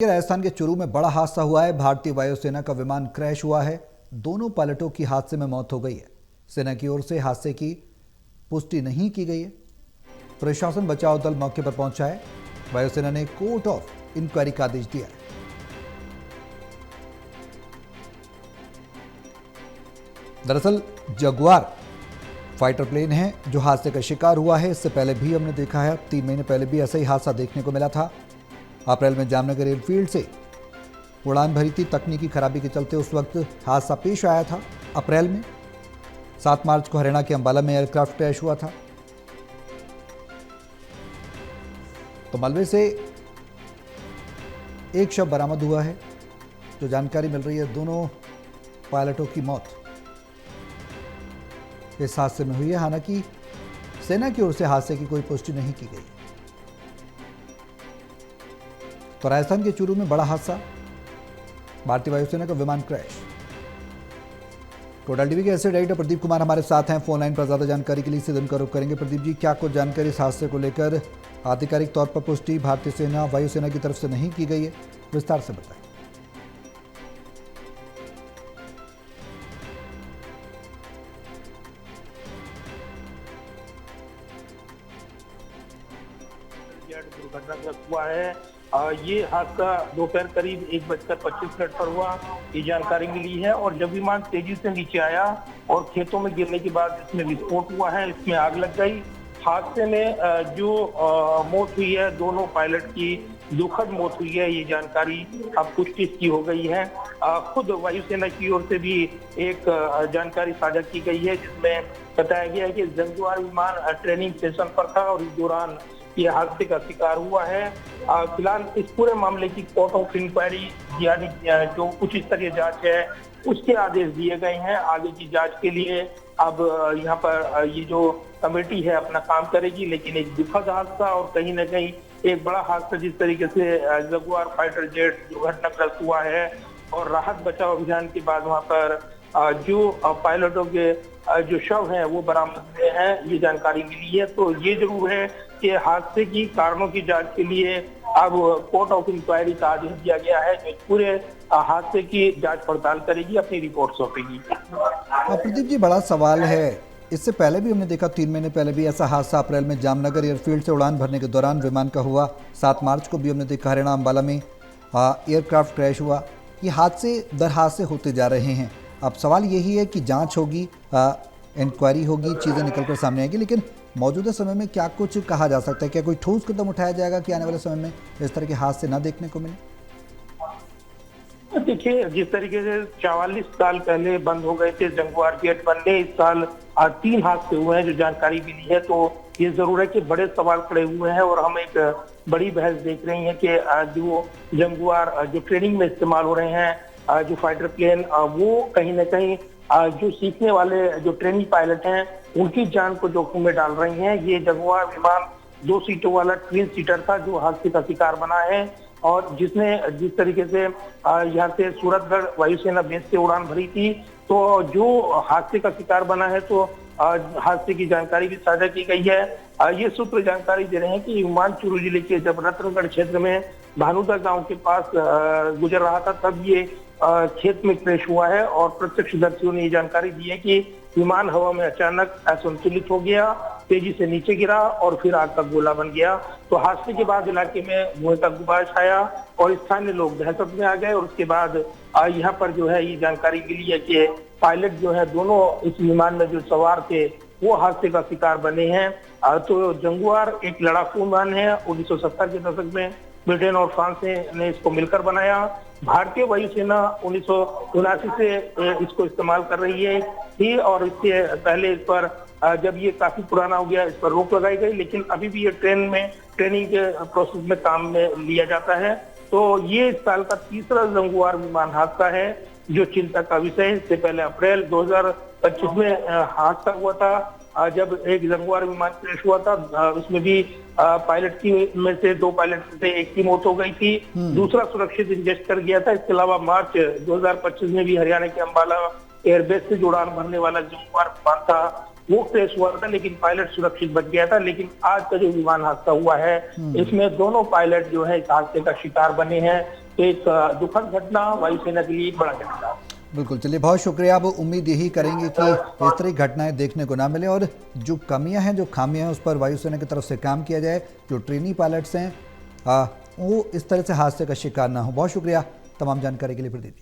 राजस्थान के चुरू में बड़ा हादसा हुआ है। भारतीय वायुसेना का विमान क्रैश हुआ है। दोनों पायलटों की हादसे में मौत हो गई है। सेना की ओर से हादसे की पुष्टि नहीं की गई है। प्रशासन बचाव दल मौके पर पहुंचा है। वायुसेना ने कोर्ट ऑफ इंक्वायरी का आदेश दिया है। दरअसल जगुआर फाइटर प्लेन है जो हादसे का शिकार हुआ है। इससे पहले भी हमने देखा है, 3 महीने पहले भी ऐसा ही हादसा देखने को मिला था। अप्रैल में जामनगर एयरफील्ड से उड़ान भरी थी। तकनीकी खराबी के चलते उस वक्त हादसा पेश आया था। अप्रैल में 7 मार्च को हरियाणा के अंबाला में एयरक्राफ्ट क्रैश हुआ था। तो मलबे से एक शव बरामद हुआ है। जो जानकारी मिल रही है, दोनों पायलटों की मौत इस हादसे में हुई है। हालांकि सेना की ओर से हादसे की कोई पुष्टि नहीं की गई। तो राजस्थान के चूरू में बड़ा हादसा, भारतीय वायुसेना का विमान क्रैश। टोटल टीवी के एसएड एडिटर प्रदीप कुमार हमारे साथ हैं फोन लाइन पर। ज्यादा जानकारी के लिए सीधे उनका रुख करेंगे। प्रदीप जी, क्या कुछ जानकारी इस हादसे को लेकर आधिकारिक तौर पर पुष्टि भारतीय सेना वायुसेना की तरफ से नहीं की गई है, विस्तार से बताएं। दुर्घटनाग्रस्त हुआ है। ये हादसा दोपहर करीब 1:25 पर हुआ, ये जानकारी मिली है। और जब विमान तेजी से नीचे आया और खेतों में गिरने के बाद इसमें विस्फोट हुआ है, इसमें आग लग गई। हादसे में जो मौत हुई है, दोनों पायलट की दुखद मौत हुई है, ये जानकारी अब पुष्टि की हो गई है। खुद वायुसेना की ओर से भी एक जानकारी साझा की गई है, जिसमें बताया गया है कि जंगजुआर विमान ट्रेनिंग सेशन पर था और इस दौरान ये हादसे का शिकार हुआ है। फिलहाल इस पूरे मामले की कोर्ट ऑफ इंक्वायरी यानी जो उच्च स्तरीय जांच है, उसके आदेश दिए गए हैं। आगे की जांच के लिए अब यहाँ पर ये जो कमेटी है अपना काम करेगी। लेकिन एक दुखद हादसा और कहीं न कहीं एक बड़ा हादसा, जिस तरीके से जगुआर फाइटर जेट दुर्घटनाग्रस्त हुआ है और राहत बचाव अभियान के बाद वहाँ पर जो पायलटों के जो शव हैं वो बरामद हुए हैं, ये जानकारी मिली है। तो ये जरूर है कि हादसे की कारणों की जांच के लिए अब कोर्ट ऑफ इंक्वायरी का आदेश दिया गया है, जो पूरे हादसे की जांच पड़ताल करेगी, अपनी रिपोर्ट सौंपेगी। प्रदीप जी, बड़ा सवाल है, इससे पहले भी हमने देखा, 3 महीने पहले भी ऐसा हादसा अप्रैल में जामनगर एयरफील्ड से उड़ान भरने के दौरान विमान का हुआ। 7 मार्च को भी हमने देखा हरियाणा अंबाला में एयरक्राफ्ट क्रैश हुआ। ये हादसे दर हादसे होते जा रहे हैं। अब सवाल यही है कि जांच होगी, इंक्वायरी होगी, चीज़ें निकलकर सामने आएगी। लेकिन मौजूदा समय में क्या कुछ कहा जा सकता है? क्या कोई ठोस कदम उठाया जाएगा कि आने वाले समय में इस तरह के हादसे न देखने को मिले? देखिए, जिस तरीके से 44 साल पहले बंद हो गए थे जंगुआर जेट बनने, इस साल 3 हादसे हुए हैं, जो जानकारी मिली है। तो ये जरूर है कि बड़े सवाल खड़े हुए हैं और हम एक बड़ी बहस देख रहे हैं कि जो जंगुआर जो ट्रेनिंग में इस्तेमाल हो रहे हैं, जो फाइटर प्लेन, वो कहीं ना कहीं जो सीखने वाले जो ट्रेनिंग पायलट हैं, उनकी जान को जोखिम में डाल रही हैं। ये जगुआर विमान 2 सीटों वाला ट्विन सीटर था, जो हादसे का शिकार बना है। और जिसने जिस तरीके से यहाँ से सूरतगढ़ वायुसेना बेस से उड़ान भरी थी, तो जो हादसे का शिकार बना है, तो हादसे की जानकारी भी साझा की गई है। ये सूत्र जानकारी दे रहे हैं कि विमान चूरू जिले के जब रत्नगढ़ क्षेत्र में भानुदा गांव के पास गुजर रहा था, तब ये खेत में क्रैश हुआ है। और प्रत्यक्षदर्शियों ने ये जानकारी दी है कि विमान हवा में अचानक असंतुलित हो गया, तेजी से नीचे गिरा और फिर आग का गोला बन गया। तो हादसे के बाद इलाके में धुएं का गुबार छाया और स्थानीय लोग दहशत में आ गए। और उसके बाद यहाँ पर जो है ये जानकारी मिली है कि पायलट जो है, दोनों इस विमान में जो सवार थे, वो हादसे का शिकार बने हैं। तो जंगुआर एक लड़ाकू विमान है। 1970 के दशक में ब्रिटेन और फ्रांस ने इसको मिलकर बनाया। भारतीय वायुसेना 1979 से इसको इस्तेमाल कर रही है थी, और इससे पहले इस पर जब ये काफी पुराना हो गया, इस पर रोक लगाई गई। लेकिन अभी भी ये ट्रेनिंग के प्रोसेस में काम में लिया जाता है। तो ये इस साल का तीसरा जंगुआर विमान हादसा है, जो चिंता का विषय है। इससे पहले अप्रैल 2025 में हादसा हुआ था, जब एक जंगुआर विमान क्रैश हुआ था। उसमें भी पायलट की में से 2 पायलट से एक की मौत हो गई थी, दूसरा सुरक्षित इंजेक्ट कर गया था। इसके अलावा मार्च 2025 में भी हरियाणा के अंबाला एयरबेस से उड़ान भरने वाला जंगुआर विमान था, वो क्रैश हुआ था, लेकिन पायलट सुरक्षित बच गया था। लेकिन आज का जो विमान हादसा हुआ है, इसमें दोनों पायलट जो है इस हादसे का शिकार बने हैं। एक दुखद घटना वायुसेना के लिए एक बड़ा झटका। बिल्कुल, चलिए बहुत शुक्रिया। अब उम्मीद यही करेंगे कि इस तरह की घटनाएं देखने को ना मिले और जो कमियां हैं, जो खामियां हैं, उस पर वायुसेना की तरफ से काम किया जाए। जो ट्रेनी पायलट्स हैं वो इस तरह से हादसे का शिकार ना हो। बहुत शुक्रिया तमाम जानकारी के लिए प्रदीप।